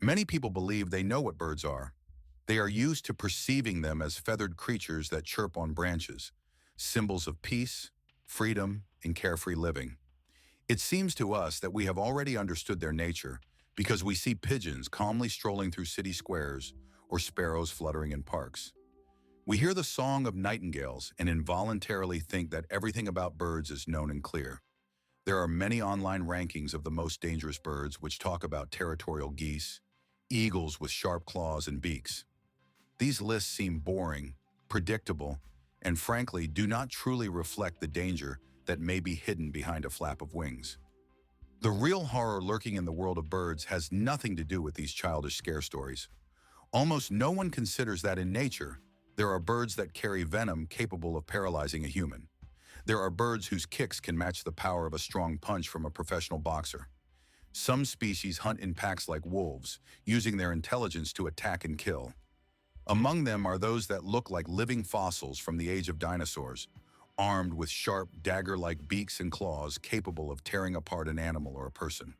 Many people believe they know what birds are. They are used to perceiving them as feathered creatures that chirp on branches, symbols of peace, freedom, and carefree living. It seems to us that we have already understood their nature because we see pigeons calmly strolling through city squares or sparrows fluttering in parks. We hear the song of nightingales and involuntarily think that everything about birds is known and clear. There are many online rankings of the most dangerous birds which talk about territorial geese, eagles with sharp claws and beaks. These lists seem boring, predictable, and frankly do not truly reflect the danger that may be hidden behind a flap of wings. The real horror lurking in the world of birds has nothing to do with these childish scare stories. Almost no one considers that in nature, there are birds that carry venom capable of paralyzing a human. There are birds whose kicks can match the power of a strong punch from a professional boxer. Some species hunt in packs like wolves, using their intelligence to attack and kill. Among them are those that look like living fossils from the age of dinosaurs, armed with sharp, dagger-like beaks and claws capable of tearing apart an animal or a person.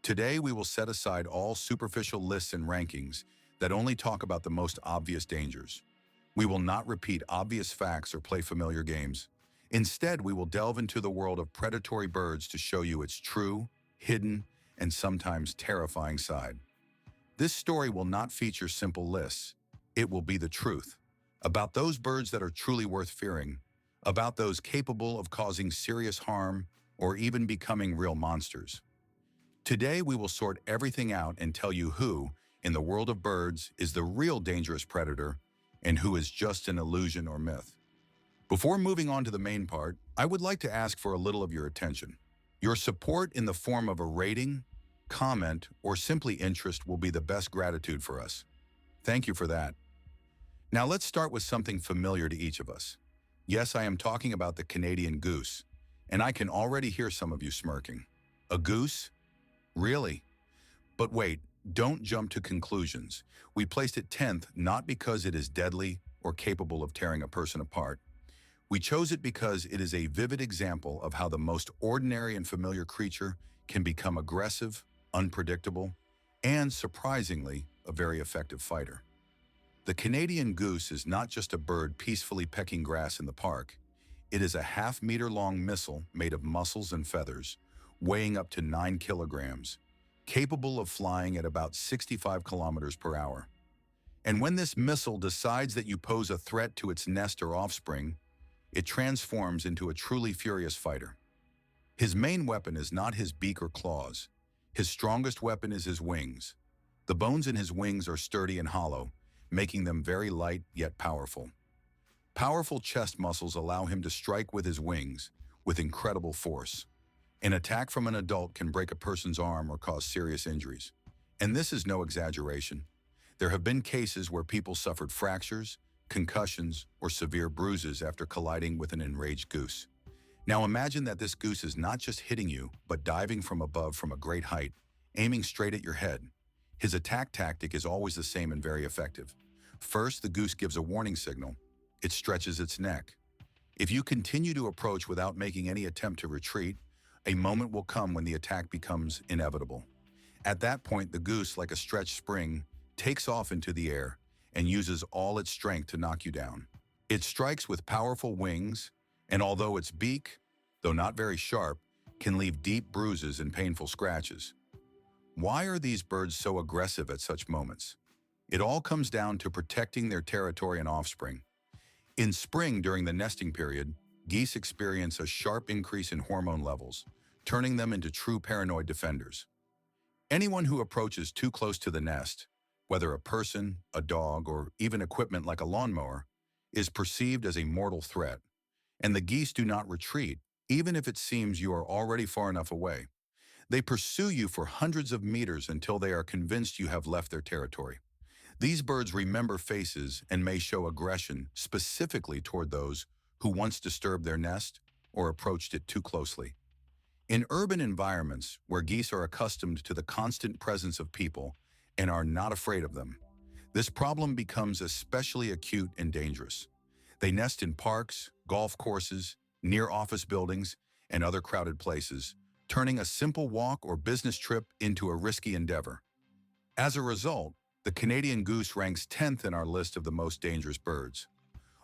Today, we will set aside all superficial lists and rankings that only talk about the most obvious dangers. We will not repeat obvious facts or play familiar games. Instead, we will delve into the world of predatory birds to show you its true, hidden, and sometimes terrifying side. This story will not feature simple lists. It will be the truth about those birds that are truly worth fearing, about those capable of causing serious harm or even becoming real monsters. Today, we will sort everything out and tell you who, in the world of birds, is the real dangerous predator and who is just an illusion or myth. Before moving on to the main part, I would like to ask for a little of your attention. Your support in the form of a rating, comment, or simply interest will be the best gratitude for us. Thank you for that. Now let's start with something familiar to each of us. Yes, I am talking about the Canadian goose, and I can already hear some of you smirking. A goose? Really? But wait, don't jump to conclusions. We placed it 10th not because it is deadly or capable of tearing a person apart. We chose it because it is a vivid example of how the most ordinary and familiar creature can become aggressive, unpredictable, and, surprisingly, a very effective fighter. The Canadian goose is not just a bird peacefully pecking grass in the park. It is a half-meter-long missile made of muscles and feathers, weighing up to 9 kilograms, capable of flying at about 65 kilometers per hour. And when this missile decides that you pose a threat to its nest or offspring, it transforms into a truly furious fighter. His main weapon is not his beak or claws. His strongest weapon is his wings. The bones in his wings are sturdy and hollow, making them very light yet powerful. Powerful chest muscles allow him to strike with his wings with incredible force. An attack from an adult can break a person's arm or cause serious injuries. And this is no exaggeration. There have been cases where people suffered fractures, concussions, or severe bruises after colliding with an enraged goose. Now imagine that this goose is not just hitting you, but diving from above from a great height, aiming straight at your head. His attack tactic is always the same and very effective. First, the goose gives a warning signal. It stretches its neck. If you continue to approach without making any attempt to retreat, a moment will come when the attack becomes inevitable. At that point, the goose, like a stretched spring, takes off into the air and uses all its strength to knock you down. It strikes with powerful wings, and although its beak, though not very sharp, can leave deep bruises and painful scratches. Why are these birds so aggressive at such moments? It all comes down to protecting their territory and offspring. In spring, during the nesting period, geese experience a sharp increase in hormone levels, turning them into true paranoid defenders. Anyone who approaches too close to the nest, whether a person, a dog, or even equipment like a lawnmower, is perceived as a mortal threat. And the geese do not retreat, even if it seems you are already far enough away. They pursue you for hundreds of meters until they are convinced you have left their territory. These birds remember faces and may show aggression specifically toward those who once disturbed their nest or approached it too closely. In urban environments where geese are accustomed to the constant presence of people and are not afraid of them, this problem becomes especially acute and dangerous. They nest in parks, golf courses, near office buildings, and other crowded places, turning a simple walk or business trip into a risky endeavor. As a result, the Canadian goose ranks 10th in our list of the most dangerous birds.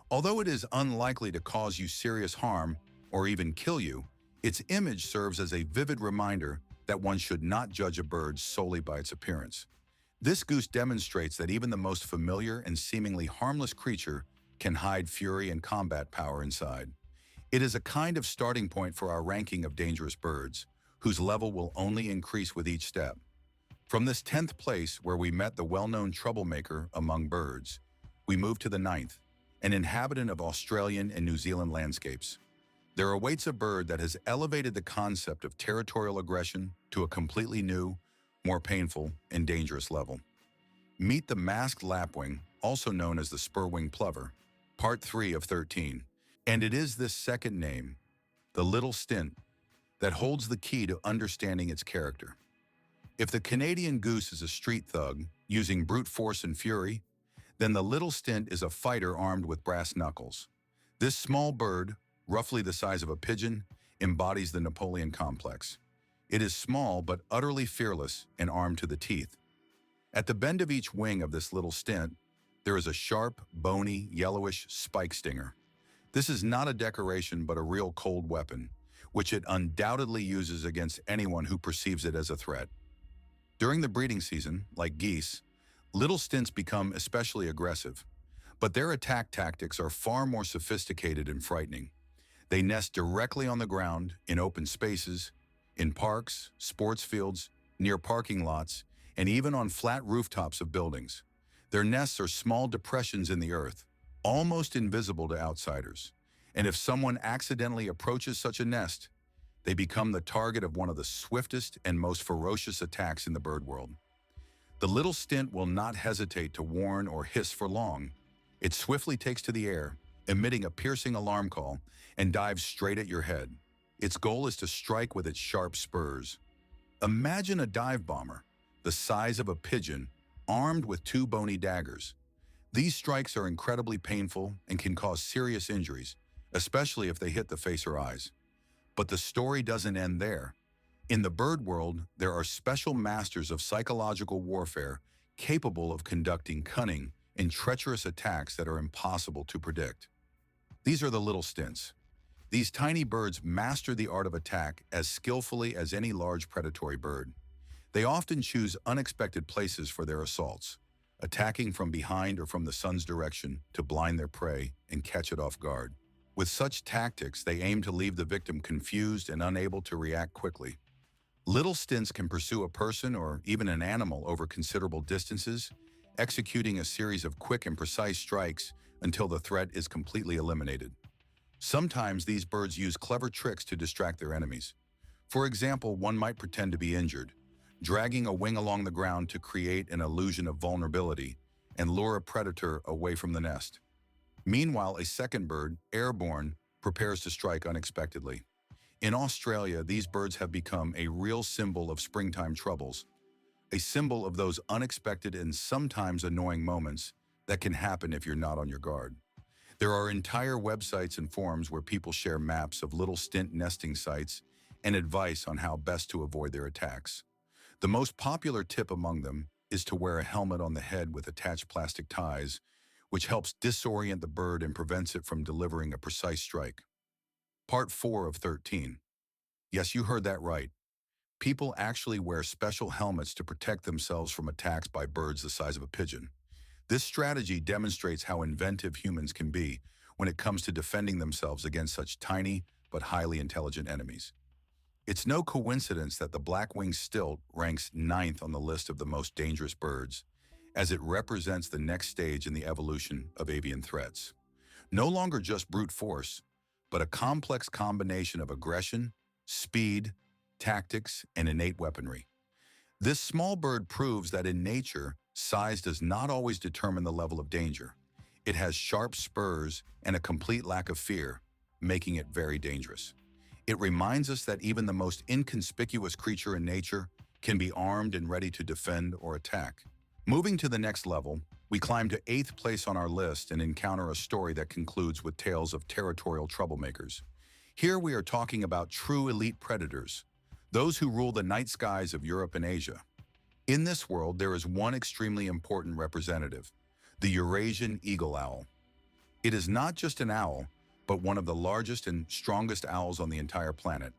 Although it is unlikely to cause you serious harm or even kill you, its image serves as a vivid reminder that one should not judge a bird solely by its appearance. This goose demonstrates that even the most familiar and seemingly harmless creature can hide fury and combat power inside. It is a kind of starting point for our ranking of dangerous birds, whose level will only increase with each step. From this 10th place where we met the well-known troublemaker among birds, we move to the 9th, an inhabitant of Australian and New Zealand landscapes. There awaits a bird that has elevated the concept of territorial aggression to a completely new, more painful, and dangerous level. Meet the masked lapwing, also known as the spur-winged plover, part 3 of 13. And it is this second name, the little stint, that holds the key to understanding its character. If the Canadian goose is a street thug, using brute force and fury, then the little stint is a fighter armed with brass knuckles. This small bird, roughly the size of a pigeon, embodies the Napoleon complex. It is small but utterly fearless and armed to the teeth. At the bend of each wing of this little stint, there is a sharp, bony, yellowish spike stinger. This is not a decoration but a real cold weapon, which it undoubtedly uses against anyone who perceives it as a threat. During the breeding season, like geese, little stints become especially aggressive, but their attack tactics are far more sophisticated and frightening. They nest directly on the ground, in open spaces, in parks, sports fields, near parking lots, and even on flat rooftops of buildings. Their nests are small depressions in the earth, almost invisible to outsiders. And if someone accidentally approaches such a nest, they become the target of one of the swiftest and most ferocious attacks in the bird world. The little stint will not hesitate to warn or hiss for long. It swiftly takes to the air, emitting a piercing alarm call, and dives straight at your head. Its goal is to strike with its sharp spurs. Imagine a dive bomber, the size of a pigeon, armed with 2 bony daggers. These strikes are incredibly painful and can cause serious injuries, especially if they hit the face or eyes. But the story doesn't end there. In the bird world, there are special masters of psychological warfare capable of conducting cunning and treacherous attacks that are impossible to predict. These are the little stints. These tiny birds master the art of attack as skillfully as any large predatory bird. They often choose unexpected places for their assaults, attacking from behind or from the sun's direction to blind their prey and catch it off guard. With such tactics, they aim to leave the victim confused and unable to react quickly. Little stints can pursue a person or even an animal over considerable distances, executing a series of quick and precise strikes until the threat is completely eliminated. Sometimes these birds use clever tricks to distract their enemies. For example, one might pretend to be injured, dragging a wing along the ground to create an illusion of vulnerability and lure a predator away from the nest. Meanwhile, a second bird, airborne, prepares to strike unexpectedly. In Australia, these birds have become a real symbol of springtime troubles, a symbol of those unexpected and sometimes annoying moments that can happen if you're not on your guard. There are entire websites and forums where people share maps of little stint nesting sites and advice on how best to avoid their attacks. The most popular tip among them is to wear a helmet on the head with attached plastic ties, which helps disorient the bird and prevents it from delivering a precise strike. Part 4 of 13. Yes, you heard that right. People actually wear special helmets to protect themselves from attacks by birds the size of a pigeon. This strategy demonstrates how inventive humans can be when it comes to defending themselves against such tiny but highly intelligent enemies. It's no coincidence that the black-winged stilt ranks 9th on the list of the most dangerous birds, as it represents the next stage in the evolution of avian threats. No longer just brute force, but a complex combination of aggression, speed, tactics, and innate weaponry. This small bird proves that in nature, size does not always determine the level of danger. It has sharp spurs and a complete lack of fear, making it very dangerous. It reminds us that even the most inconspicuous creature in nature can be armed and ready to defend or attack. Moving to the next level, we climb to 8th place on our list and encounter a story that concludes with tales of territorial troublemakers. Here we are talking about true elite predators, those who rule the night skies of Europe and Asia. In this world, there is one extremely important representative, the Eurasian eagle owl. It is not just an owl, but one of the largest and strongest owls on the entire planet.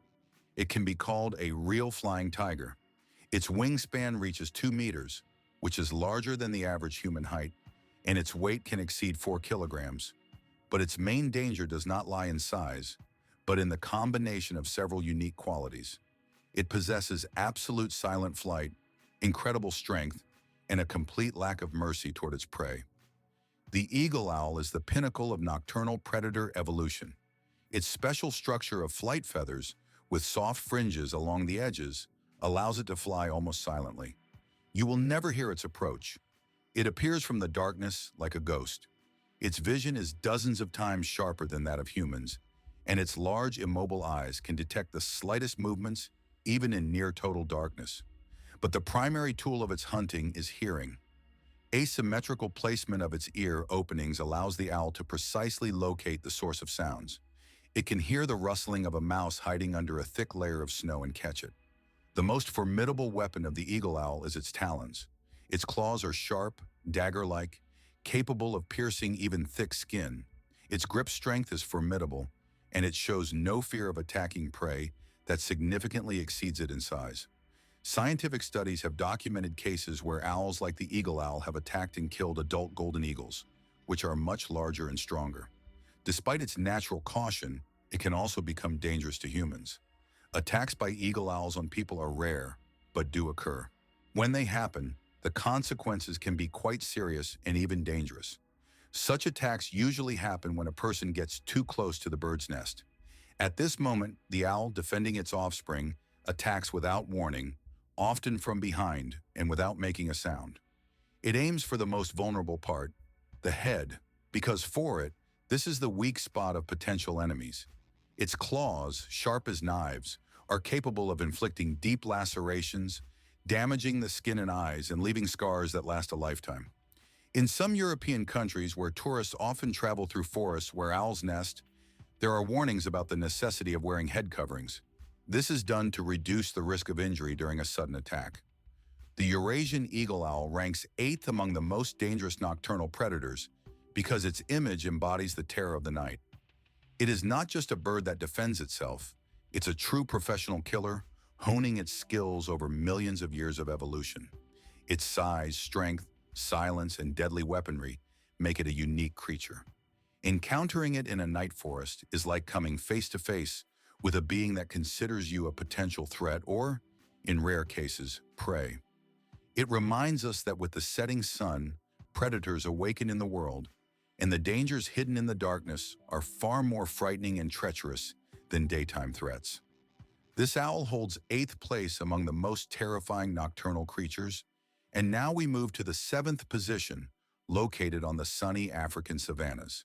It can be called a real flying tiger. Its wingspan reaches 2 meters, which is larger than the average human height, and its weight can exceed 4 kilograms. But its main danger does not lie in size, but in the combination of several unique qualities. It possesses absolute silent flight, incredible strength, and a complete lack of mercy toward its prey. The eagle owl is the pinnacle of nocturnal predator evolution. Its special structure of flight feathers, with soft fringes along the edges, allows it to fly almost silently. You will never hear its approach. It appears from the darkness like a ghost. Its vision is dozens of times sharper than that of humans, and its large, immobile eyes can detect the slightest movements, even in near-total darkness. But the primary tool of its hunting is hearing. Asymmetrical placement of its ear openings allows the owl to precisely locate the source of sounds. It can hear the rustling of a mouse hiding under a thick layer of snow and catch it. The most formidable weapon of the eagle owl is its talons. Its claws are sharp, dagger-like, capable of piercing even thick skin. Its grip strength is formidable, and it shows no fear of attacking prey that significantly exceeds it in size. Scientific studies have documented cases where owls like the eagle owl have attacked and killed adult golden eagles, which are much larger and stronger. Despite its natural caution, it can also become dangerous to humans. Attacks by eagle owls on people are rare, but do occur. When they happen, the consequences can be quite serious and even dangerous. Such attacks usually happen when a person gets too close to the bird's nest. At this moment, the owl, defending its offspring, attacks without warning, often from behind and without making a sound. It aims for the most vulnerable part, the head, because for it, this is the weak spot of potential enemies. Its claws, sharp as knives, are capable of inflicting deep lacerations, damaging the skin and eyes and leaving scars that last a lifetime. In some European countries where tourists often travel through forests where owls nest, there are warnings about the necessity of wearing head coverings. This is done to reduce the risk of injury during a sudden attack. The Eurasian eagle owl ranks 8th among the most dangerous nocturnal predators because its image embodies the terror of the night. It is not just a bird that defends itself, it's a true professional killer, honing its skills over millions of years of evolution. Its size, strength, silence, and deadly weaponry make it a unique creature. Encountering it in a night forest is like coming face to face with a being that considers you a potential threat or, in rare cases, prey. It reminds us that with the setting sun, predators awaken in the world, and the dangers hidden in the darkness are far more frightening and treacherous than daytime threats. This owl holds 8th place among the most terrifying nocturnal creatures, and now we move to the 7th position, located on the sunny African savannas.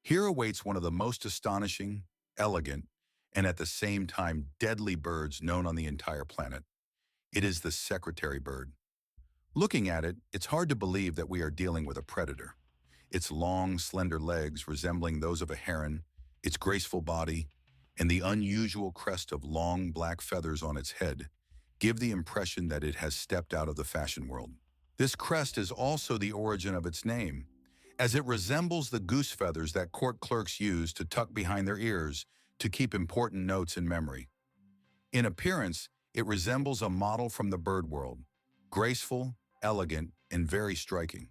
Here awaits one of the most astonishing, elegant, and at the same time deadly birds known on the entire planet. It is the secretary bird. Looking at it, it's hard to believe that we are dealing with a predator. Its long, slender legs resembling those of a heron, its graceful body, and the unusual crest of long black feathers on its head give the impression that it has stepped out of the fashion world. This crest is also the origin of its name, as it resembles the goose feathers that court clerks use to tuck behind their ears to keep important notes in memory. In appearance, it resembles a model from the bird world, graceful, elegant, and very striking.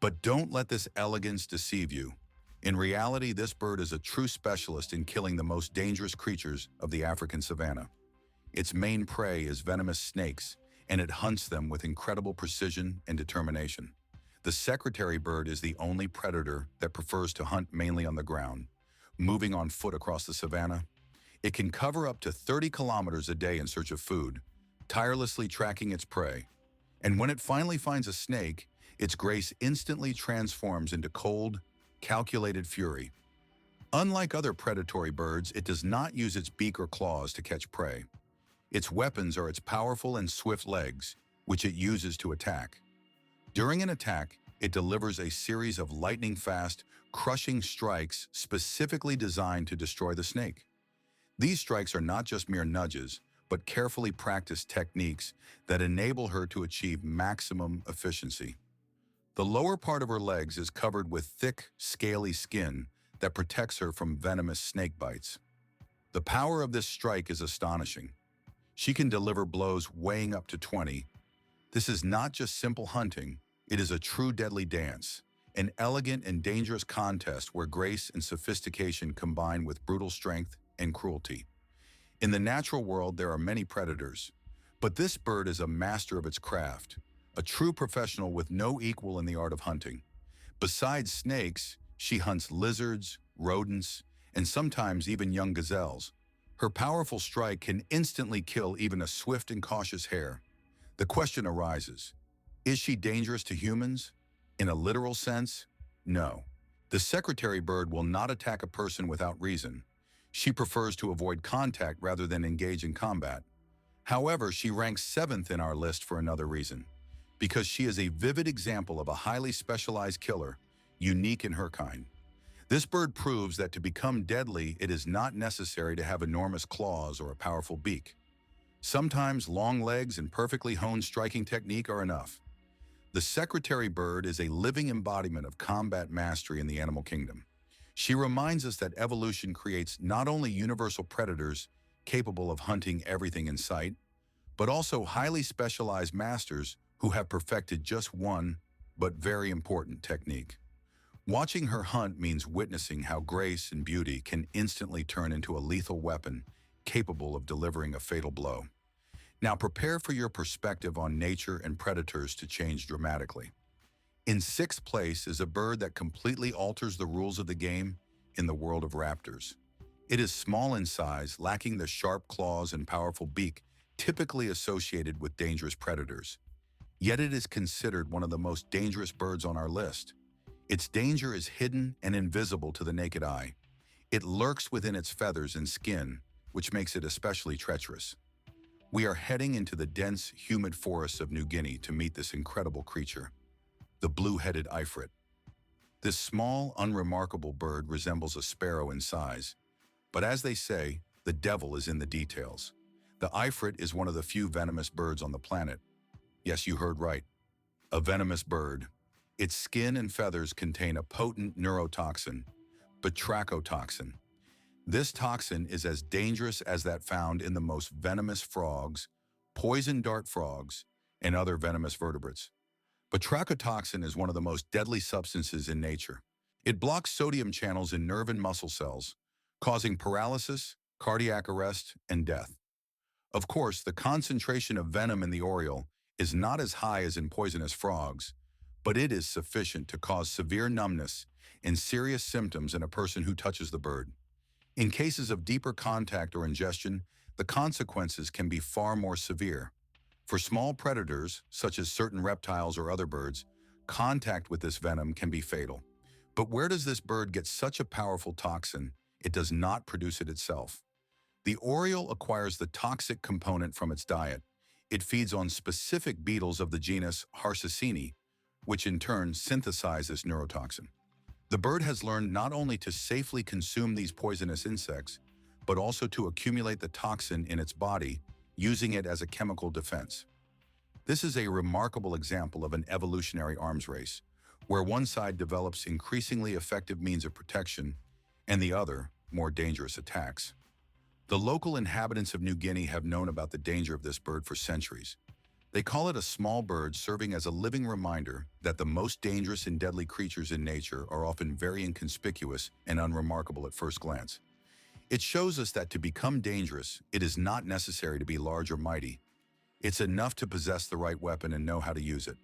But don't let this elegance deceive you. In reality, this bird is a true specialist in killing the most dangerous creatures of the African savanna. Its main prey is venomous snakes, and it hunts them with incredible precision and determination. The secretary bird is the only predator that prefers to hunt mainly on the ground, moving on foot across the savanna. It can cover up to 30 kilometers a day in search of food, tirelessly tracking its prey. And when it finally finds a snake, its grace instantly transforms into cold, calculated fury. Unlike other predatory birds, it does not use its beak or claws to catch prey. Its weapons are its powerful and swift legs, which it uses to attack. During an attack, it delivers a series of lightning-fast, crushing strikes specifically designed to destroy the snake. These strikes are not just mere nudges, but carefully practiced techniques that enable her to achieve maximum efficiency. The lower part of her legs is covered with thick, scaly skin that protects her from venomous snake bites. The power of this strike is astonishing. She can deliver blows weighing up to 20. This is not just simple hunting, it is a true deadly dance, an elegant and dangerous contest where grace and sophistication combine with brutal strength and cruelty. In the natural world, there are many predators, but this bird is a master of its craft, a true professional with no equal in the art of hunting. Besides snakes, she hunts lizards, rodents, and sometimes even young gazelles. Her powerful strike can instantly kill even a swift and cautious hare. The question arises, is she dangerous to humans? In a literal sense, no. The secretary bird will not attack a person without reason. She prefers to avoid contact rather than engage in combat. However, she ranks 7th in our list for another reason, because she is a vivid example of a highly specialized killer, unique in her kind. This bird proves that to become deadly, it is not necessary to have enormous claws or a powerful beak. Sometimes long legs and perfectly honed striking technique are enough. The secretary bird is a living embodiment of combat mastery in the animal kingdom. She reminds us that evolution creates not only universal predators capable of hunting everything in sight, but also highly specialized masters who have perfected just one, but very important technique. Watching her hunt means witnessing how grace and beauty can instantly turn into a lethal weapon capable of delivering a fatal blow. Now prepare for your perspective on nature and predators to change dramatically. In 6th place is a bird that completely alters the rules of the game in the world of raptors. It is small in size, lacking the sharp claws and powerful beak typically associated with dangerous predators. Yet it is considered one of the most dangerous birds on our list. Its danger is hidden and invisible to the naked eye. It lurks within its feathers and skin, which makes it especially treacherous. We are heading into the dense, humid forests of New Guinea to meet this incredible creature, the blue-headed ifrit. This small, unremarkable bird resembles a sparrow in size, but as they say, the devil is in the details. The ifrit is one of the few venomous birds on the planet. Yes, you heard right. A venomous bird. Its skin and feathers contain a potent neurotoxin, batrachotoxin. This toxin is as dangerous as that found in the most venomous frogs, poison dart frogs, and other venomous vertebrates. Batrachotoxin is one of the most deadly substances in nature. It blocks sodium channels in nerve and muscle cells, causing paralysis, cardiac arrest, and death. Of course, the concentration of venom in the oriole is not as high as in poisonous frogs, but it is sufficient to cause severe numbness and serious symptoms in a person who touches the bird. In cases of deeper contact or ingestion, the consequences can be far more severe. For small predators, such as certain reptiles or other birds, contact with this venom can be fatal. But where does this bird get such a powerful toxin? It does not produce it itself. The oriole acquires the toxic component from its diet. It feeds on specific beetles of the genus Harsacini, which in turn synthesize this neurotoxin. The bird has learned not only to safely consume these poisonous insects, but also to accumulate the toxin in its body, using it as a chemical defense. This is a remarkable example of an evolutionary arms race, where one side develops increasingly effective means of protection, and the other, more dangerous attacks. The local inhabitants of New Guinea have known about the danger of this bird for centuries. They call it a small bird, serving as a living reminder that the most dangerous and deadly creatures in nature are often very inconspicuous and unremarkable at first glance. It shows us that to become dangerous, it is not necessary to be large or mighty. It's enough to possess the right weapon and know how to use it.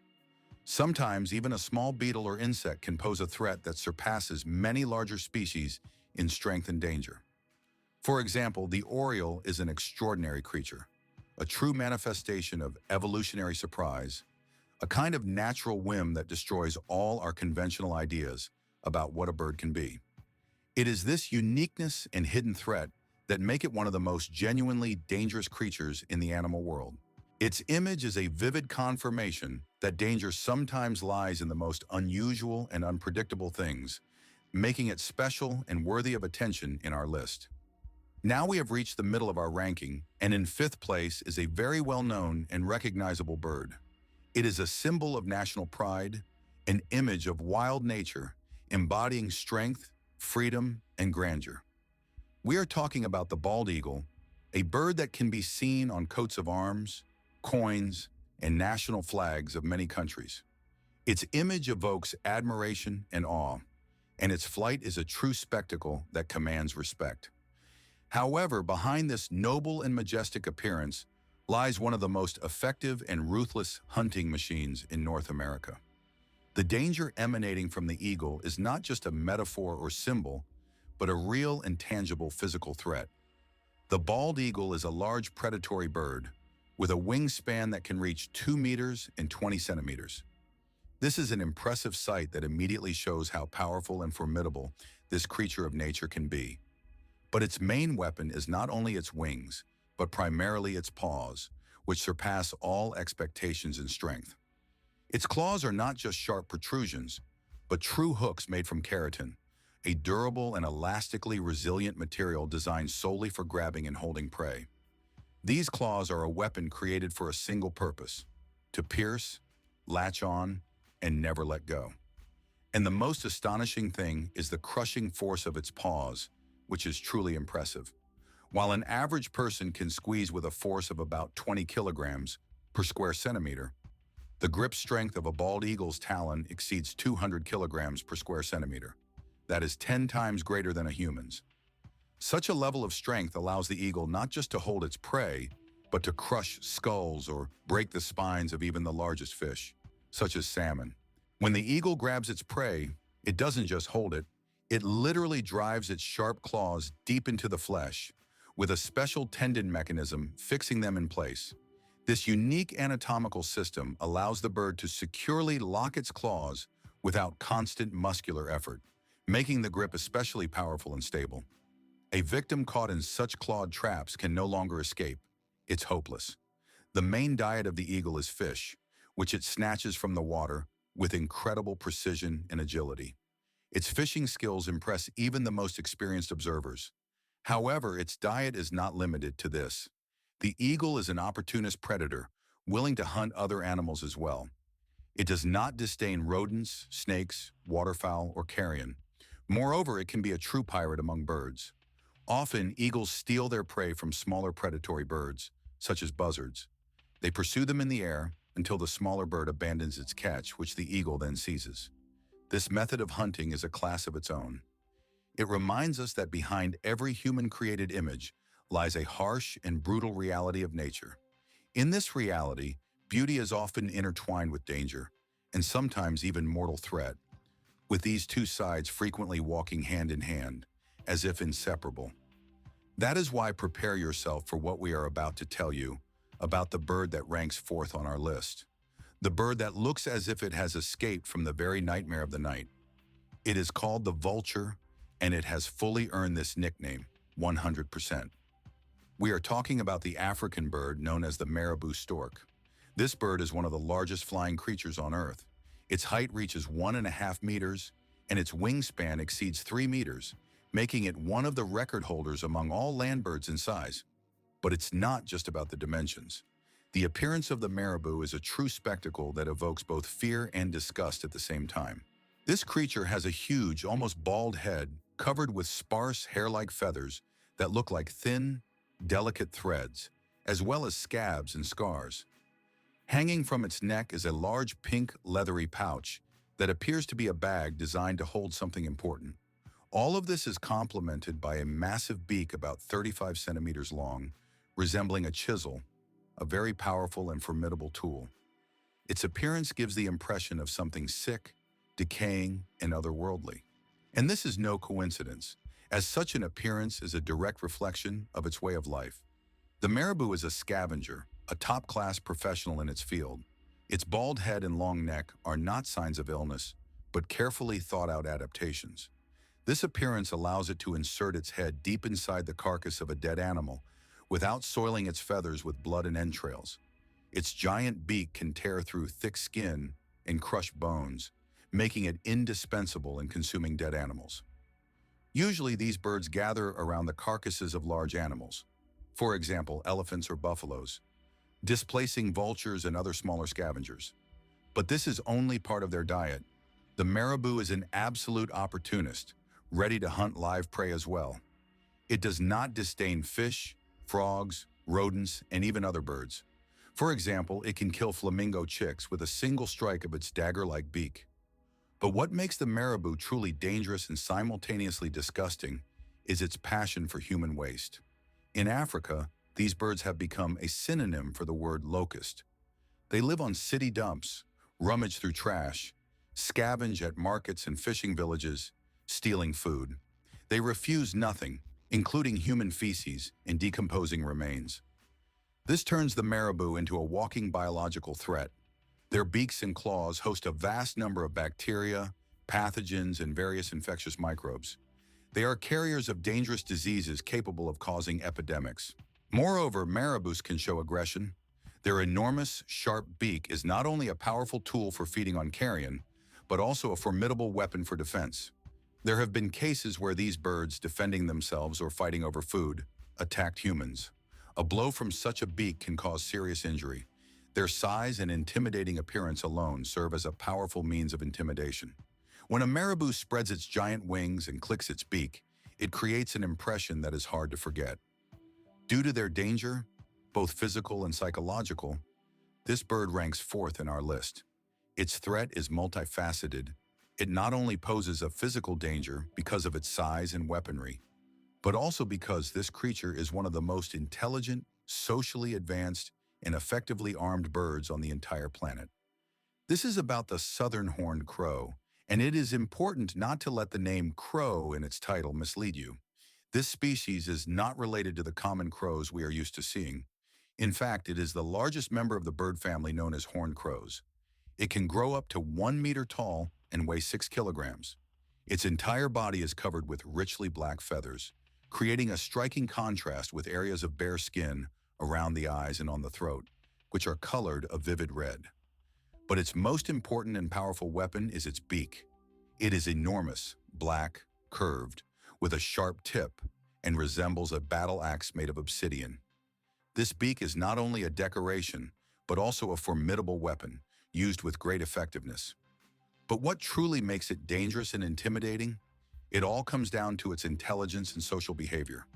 Sometimes even a small beetle or insect can pose a threat that surpasses many larger species in strength and danger. For example, the oriole is an extraordinary creature, a true manifestation of evolutionary surprise, a kind of natural whim that destroys all our conventional ideas about what a bird can be. It is this uniqueness and hidden threat that make it one of the most genuinely dangerous creatures in the animal world. Its image is a vivid confirmation that danger sometimes lies in the most unusual and unpredictable things, making it special and worthy of attention in our list. Now we have reached the middle of our ranking, and in fifth place is a very well-known and recognizable bird. It is a symbol of national pride, an image of wild nature, embodying strength, freedom, and grandeur. We are talking about the bald eagle, a bird that can be seen on coats of arms, coins, and national flags of many countries. Its image evokes admiration and awe, and its flight is a true spectacle that commands respect. However, behind this noble and majestic appearance lies one of the most effective and ruthless hunting machines in North America. The danger emanating from the eagle is not just a metaphor or symbol, but a real and tangible physical threat. The bald eagle is a large predatory bird with a wingspan that can reach 2 meters and 20 centimeters. This is an impressive sight that immediately shows how powerful and formidable this creature of nature can be. But its main weapon is not only its wings, but primarily its paws, which surpass all expectations in strength. Its claws are not just sharp protrusions, but true hooks made from keratin, a durable and elastically resilient material designed solely for grabbing and holding prey. These claws are a weapon created for a single purpose: to pierce, latch on, and never let go. And the most astonishing thing is the crushing force of its paws, which is truly impressive. While an average person can squeeze with a force of about 20 kilograms per square centimeter, the grip strength of a bald eagle's talon exceeds 200 kilograms per square centimeter. That is 10 times greater than a human's. Such a level of strength allows the eagle not just to hold its prey, but to crush skulls or break the spines of even the largest fish, such as salmon. When the eagle grabs its prey, it doesn't just hold it, it literally drives its sharp claws deep into the flesh, with a special tendon mechanism fixing them in place. This unique anatomical system allows the bird to securely lock its claws without constant muscular effort, making the grip especially powerful and stable. A victim caught in such clawed traps can no longer escape. It's hopeless. The main diet of the eagle is fish, which it snatches from the water with incredible precision and agility. Its fishing skills impress even the most experienced observers. However, its diet is not limited to this. The eagle is an opportunist predator, willing to hunt other animals as well. It does not disdain rodents, snakes, waterfowl, or carrion. Moreover, it can be a true pirate among birds. Often, eagles steal their prey from smaller predatory birds, such as buzzards. They pursue them in the air until the smaller bird abandons its catch, which the eagle then seizes. This method of hunting is a class of its own. It reminds us that behind every human-created image lies a harsh and brutal reality of nature. In this reality, beauty is often intertwined with danger, and sometimes even mortal threat, with these two sides frequently walking hand in hand, as if inseparable. That is why prepare yourself for what we are about to tell you about the bird that ranks fourth on our list. The bird that looks as if it has escaped from the very nightmare of the night. It is called the vulture, and it has fully earned this nickname, 100%. We are talking about the African bird known as the marabou stork. This bird is one of the largest flying creatures on Earth. Its height reaches 1.5 meters, and its wingspan exceeds 3 meters, making it one of the record holders among all land birds in size. But it's not just about the dimensions. The appearance of the marabou is a true spectacle that evokes both fear and disgust at the same time. This creature has a huge, almost bald head covered with sparse hair-like feathers that look like thin, delicate threads, as well as scabs and scars. Hanging from its neck is a large pink, leathery pouch that appears to be a bag designed to hold something important. All of this is complemented by a massive beak about 35 centimeters long, resembling a chisel, a very powerful and formidable tool. Its appearance gives the impression of something sick, decaying, and otherworldly. And this is no coincidence, as such an appearance is a direct reflection of its way of life. The marabou is a scavenger, a top-class professional in its field. Its bald head and long neck are not signs of illness, but carefully thought-out adaptations. This appearance allows it to insert its head deep inside the carcass of a dead animal without soiling its feathers with blood and entrails. Its giant beak can tear through thick skin and crush bones, making it indispensable in consuming dead animals. Usually, these birds gather around the carcasses of large animals, for example, elephants or buffaloes, displacing vultures and other smaller scavengers. But this is only part of their diet. The marabou is an absolute opportunist, ready to hunt live prey as well. It does not disdain fish, frogs, rodents, and even other birds. For example, it can kill flamingo chicks with a single strike of its dagger-like beak. But what makes the marabou truly dangerous and simultaneously disgusting is its passion for human waste. In Africa, these birds have become a synonym for the word locust. They live on city dumps, rummage through trash, scavenge at markets and fishing villages, stealing food. They refuse nothing, including human feces and decomposing remains. This turns the marabou into a walking biological threat. Their beaks and claws host a vast number of bacteria, pathogens, and various infectious microbes. They are carriers of dangerous diseases capable of causing epidemics. Moreover, marabous can show aggression. Their enormous, sharp beak is not only a powerful tool for feeding on carrion, but also a formidable weapon for defense. There have been cases where these birds, defending themselves or fighting over food, attacked humans. A blow from such a beak can cause serious injury. Their size and intimidating appearance alone serve as a powerful means of intimidation. When a marabou spreads its giant wings and clicks its beak, it creates an impression that is hard to forget. Due to their danger, both physical and psychological, this bird ranks fourth in our list. Its threat is multifaceted. It not only poses a physical danger because of its size and weaponry, but also because this creature is one of the most intelligent, socially advanced, and effectively armed birds on the entire planet. This is about the southern horned crow, and it is important not to let the name crow in its title mislead you. This species is not related to the common crows we are used to seeing. In fact, it is the largest member of the bird family known as horned crows. It can grow up to 1 meter tall and weigh 6 kilograms. Its entire body is covered with richly black feathers, creating a striking contrast with areas of bare skin around the eyes and on the throat, which are colored a vivid red. But its most important and powerful weapon is its beak. It is enormous, black, curved, with a sharp tip, and resembles a battle axe made of obsidian. This beak is not only a decoration, but also a formidable weapon, used with great effectiveness. But what truly makes it dangerous and intimidating? It all comes down to its intelligence and social behavior.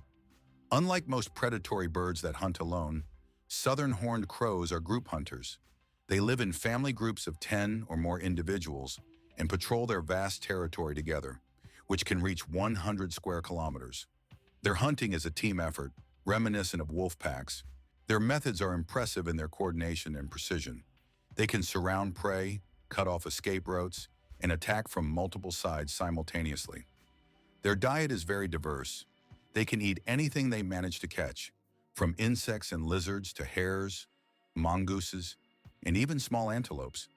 Unlike most predatory birds that hunt alone, southern horned crows are group hunters. They live in family groups of 10 or more individuals and patrol their vast territory together, which can reach 100 square kilometers. Their hunting is a team effort, reminiscent of wolf packs. Their methods are impressive in their coordination and precision. They can surround prey, cut off escape routes, and attack from multiple sides simultaneously. Their diet is very diverse. They can eat anything they manage to catch, from insects and lizards to hares, mongooses, and even small antelopes.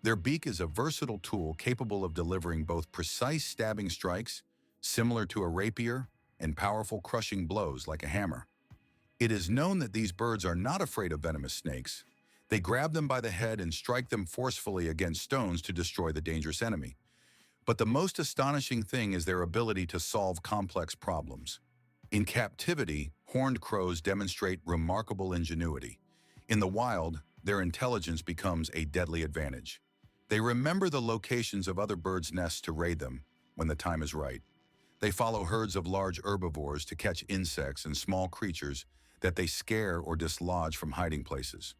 Their beak is a versatile tool capable of delivering both precise stabbing strikes, similar to a rapier, and powerful crushing blows like a hammer. It is known that these birds are not afraid of venomous snakes. They grab them by the head and strike them forcefully against stones to destroy the dangerous enemy. But the most astonishing thing is their ability to solve complex problems. In captivity, horned crows demonstrate remarkable ingenuity. In the wild, their intelligence becomes a deadly advantage. They remember the locations of other birds' nests to raid them when the time is right. They follow herds of large herbivores to catch insects and small creatures that they scare or dislodge from hiding places.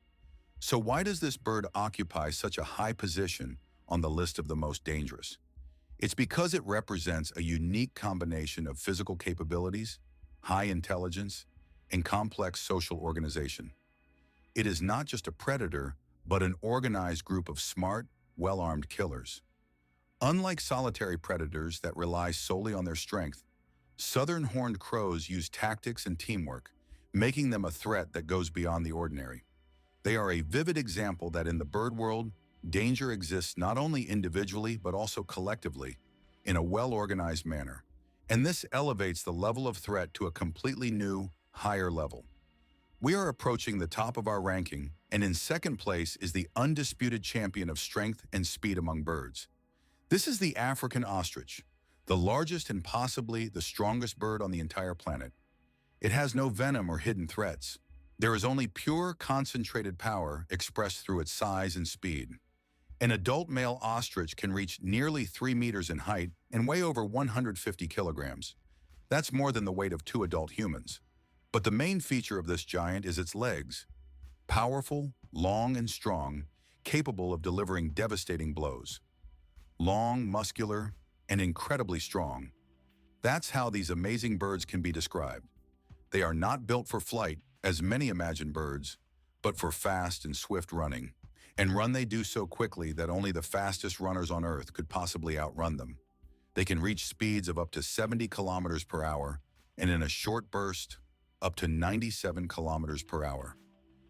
So why does this bird occupy such a high position on the list of the most dangerous? It's because it represents a unique combination of physical capabilities, high intelligence, and complex social organization. It is not just a predator, but an organized group of smart, well-armed killers. Unlike solitary predators that rely solely on their strength, southern horned crows use tactics and teamwork, making them a threat that goes beyond the ordinary. They are a vivid example that in the bird world, danger exists not only individually but also collectively, in a well-organized manner. And this elevates the level of threat to a completely new, higher level. We are approaching the top of our ranking, and in second place is the undisputed champion of strength and speed among birds. This is the African ostrich, the largest and possibly the strongest bird on the entire planet. It has no venom or hidden threats. There is only pure, concentrated power expressed through its size and speed. An adult male ostrich can reach nearly 3 meters in height and weigh over 150 kilograms. That's more than the weight of 2 adult humans. But the main feature of this giant is its legs. Powerful, long, and strong, capable of delivering devastating blows. Long, muscular, and incredibly strong. That's how these amazing birds can be described. They are not built for flight, as many imagine birds, but for fast and swift running. And run they do so quickly that only the fastest runners on Earth could possibly outrun them. They can reach speeds of up to 70 kilometers per hour, and in a short burst, up to 97 kilometers per hour.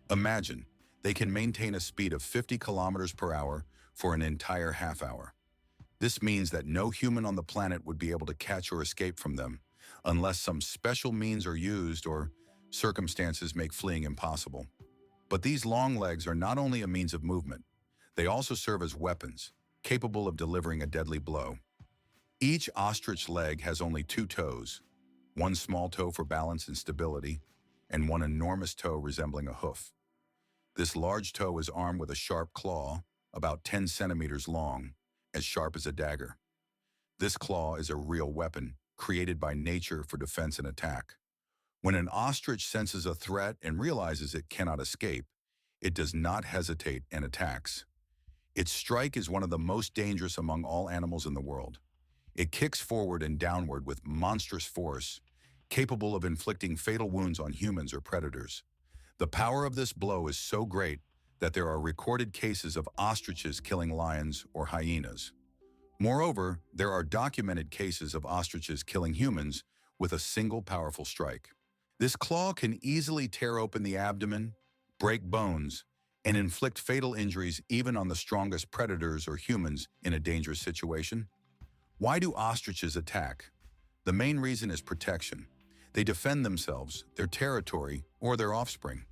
Imagine, they can maintain a speed of 50 kilometers per hour for an entire half hour. This means that no human on the planet would be able to catch or escape from them, unless some special means are used or circumstances make fleeing impossible. But these long legs are not only a means of movement, they also serve as weapons, capable of delivering a deadly blow. Each ostrich leg has only 2 toes, one small toe for balance and stability, and one enormous toe resembling a hoof. This large toe is armed with a sharp claw, about 10 centimeters long, as sharp as a dagger. This claw is a real weapon, created by nature for defense and attack. When an ostrich senses a threat and realizes it cannot escape, it does not hesitate and attacks. Its strike is one of the most dangerous among all animals in the world. It kicks forward and downward with monstrous force, capable of inflicting fatal wounds on humans or predators. The power of this blow is so great that there are recorded cases of ostriches killing lions or hyenas. Moreover, there are documented cases of ostriches killing humans with a single powerful strike. This claw can easily tear open the abdomen, break bones, and inflict fatal injuries even on the strongest predators or humans in a dangerous situation. Why do ostriches attack? The main reason is protection. They defend themselves, their territory, or their offspring.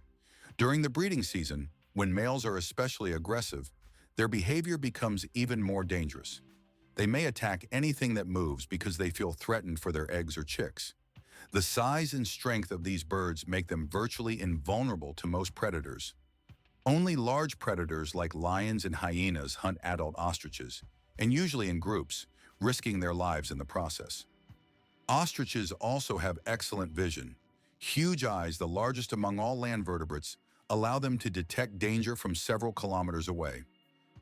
During the breeding season, when males are especially aggressive, their behavior becomes even more dangerous. They may attack anything that moves because they feel threatened for their eggs or chicks. The size and strength of these birds make them virtually invulnerable to most predators. Only large predators like lions and hyenas hunt adult ostriches, and usually in groups, risking their lives in the process. Ostriches also have excellent vision. Huge eyes, the largest among all land vertebrates, allow them to detect danger from several kilometers away.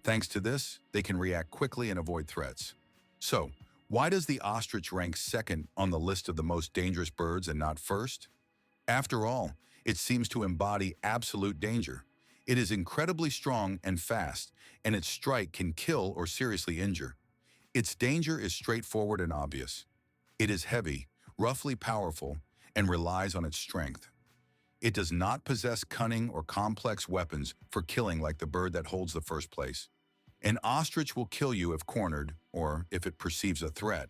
Thanks to this, they can react quickly and avoid threats. So, why does the ostrich rank second on the list of the most dangerous birds and not first? After all, it seems to embody absolute danger. It is incredibly strong and fast, and its strike can kill or seriously injure. Its danger is straightforward and obvious. It is heavy, roughly powerful, and relies on its strength. It does not possess cunning or complex weapons for killing like the bird that holds the first place. An ostrich will kill you if cornered or if it perceives a threat.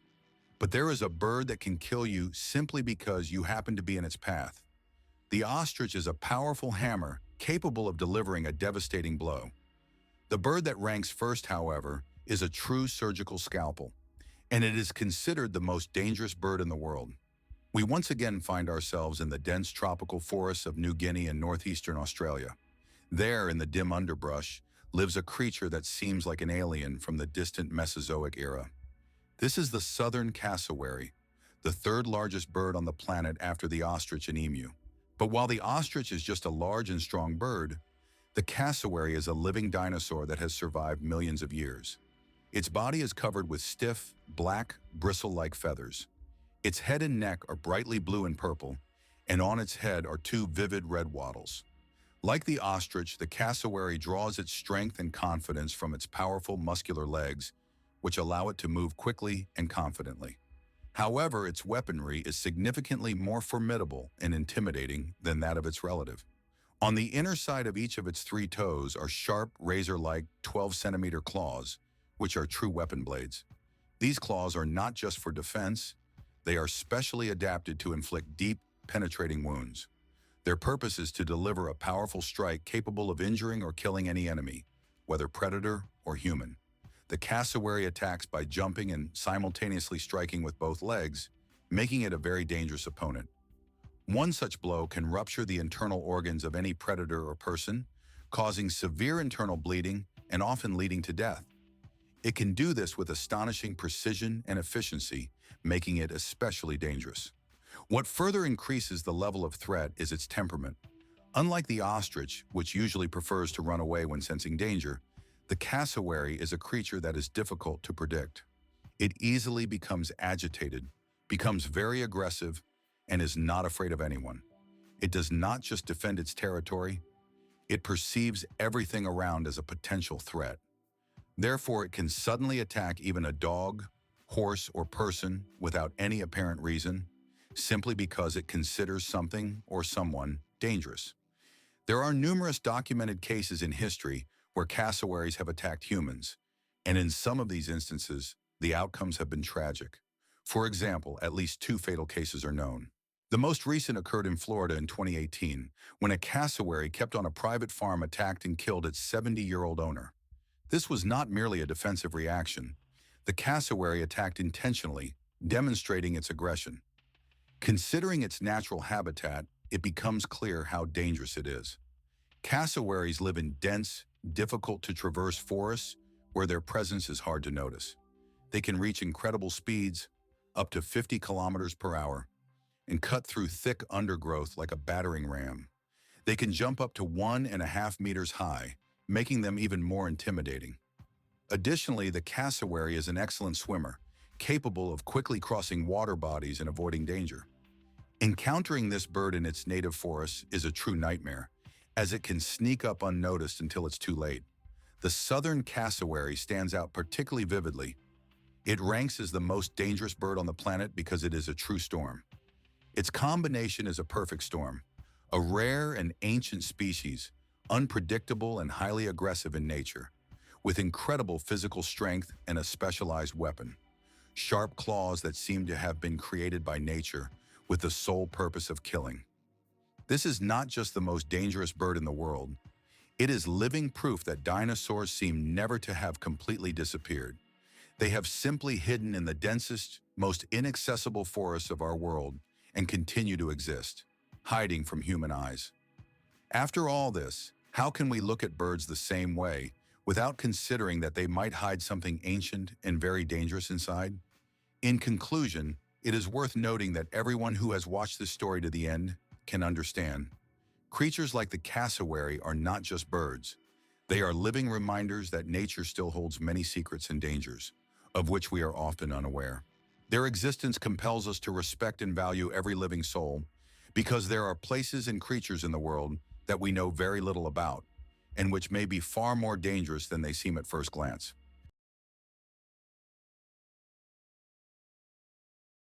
But there is a bird that can kill you simply because you happen to be in its path. The ostrich is a powerful hammer capable of delivering a devastating blow. The bird that ranks first, however, is a true surgical scalpel, and it is considered the most dangerous bird in the world. We once again find ourselves in the dense tropical forests of New Guinea and northeastern Australia. There, in the dim underbrush, lives a creature that seems like an alien from the distant Mesozoic era. This is the southern cassowary, the third largest bird on the planet after the ostrich and emu. But while the ostrich is just a large and strong bird, the cassowary is a living dinosaur that has survived millions of years. Its body is covered with stiff, black, bristle-like feathers. Its head and neck are brightly blue and purple, and on its head are 2 vivid red wattles. Like the ostrich, the cassowary draws its strength and confidence from its powerful muscular legs, which allow it to move quickly and confidently. However, its weaponry is significantly more formidable and intimidating than that of its relative. On the inner side of each of its 3 toes are sharp, razor-like 12-centimeter claws, which are true weapon blades. These claws are not just for defense, they are specially adapted to inflict deep, penetrating wounds. Their purpose is to deliver a powerful strike capable of injuring or killing any enemy, whether predator or human. The cassowary attacks by jumping and simultaneously striking with both legs, making it a very dangerous opponent. One such blow can rupture the internal organs of any predator or person, causing severe internal bleeding and often leading to death. It can do this with astonishing precision and efficiency, making it especially dangerous. What further increases the level of threat is its temperament. Unlike the ostrich, which usually prefers to run away when sensing danger, the cassowary is a creature that is difficult to predict. It easily becomes agitated, becomes very aggressive, and is not afraid of anyone. It does not just defend its territory, it perceives everything around as a potential threat. Therefore, it can suddenly attack even a dog, horse, or person without any apparent reason, simply because it considers something or someone dangerous. There are numerous documented cases in history where cassowaries have attacked humans, and in some of these instances, the outcomes have been tragic. For example, at least 2 fatal cases are known. The most recent occurred in Florida in 2018, when a cassowary kept on a private farm attacked and killed its 70-year-old owner. This was not merely a defensive reaction. The cassowary attacked intentionally, demonstrating its aggression. Considering its natural habitat, it becomes clear how dangerous it is. Cassowaries live in dense, difficult-to-traverse forests where their presence is hard to notice. They can reach incredible speeds, up to 50 kilometers per hour, and cut through thick undergrowth like a battering ram. They can jump up to 1.5 meters high, making them even more intimidating. Additionally, the cassowary is an excellent swimmer, capable of quickly crossing water bodies and avoiding danger. Encountering this bird in its native forests is a true nightmare, as it can sneak up unnoticed until it's too late. The southern cassowary stands out particularly vividly. It ranks as the most dangerous bird on the planet because it is a true storm. Its combination is a perfect storm, a rare and ancient species, unpredictable and highly aggressive in nature, with incredible physical strength and a specialized weapon. Sharp claws that seem to have been created by nature with the sole purpose of killing. This is not just the most dangerous bird in the world. It is living proof that dinosaurs seem never to have completely disappeared. They have simply hidden in the densest, most inaccessible forests of our world and continue to exist, hiding from human eyes. After all this, how can we look at birds the same way without considering that they might hide something ancient and very dangerous inside? In conclusion, it is worth noting that everyone who has watched this story to the end can understand. Creatures like the cassowary are not just birds. They are living reminders that nature still holds many secrets and dangers, of which we are often unaware. Their existence compels us to respect and value every living soul, because there are places and creatures in the world that we know very little about, and which may be far more dangerous than they seem at first glance.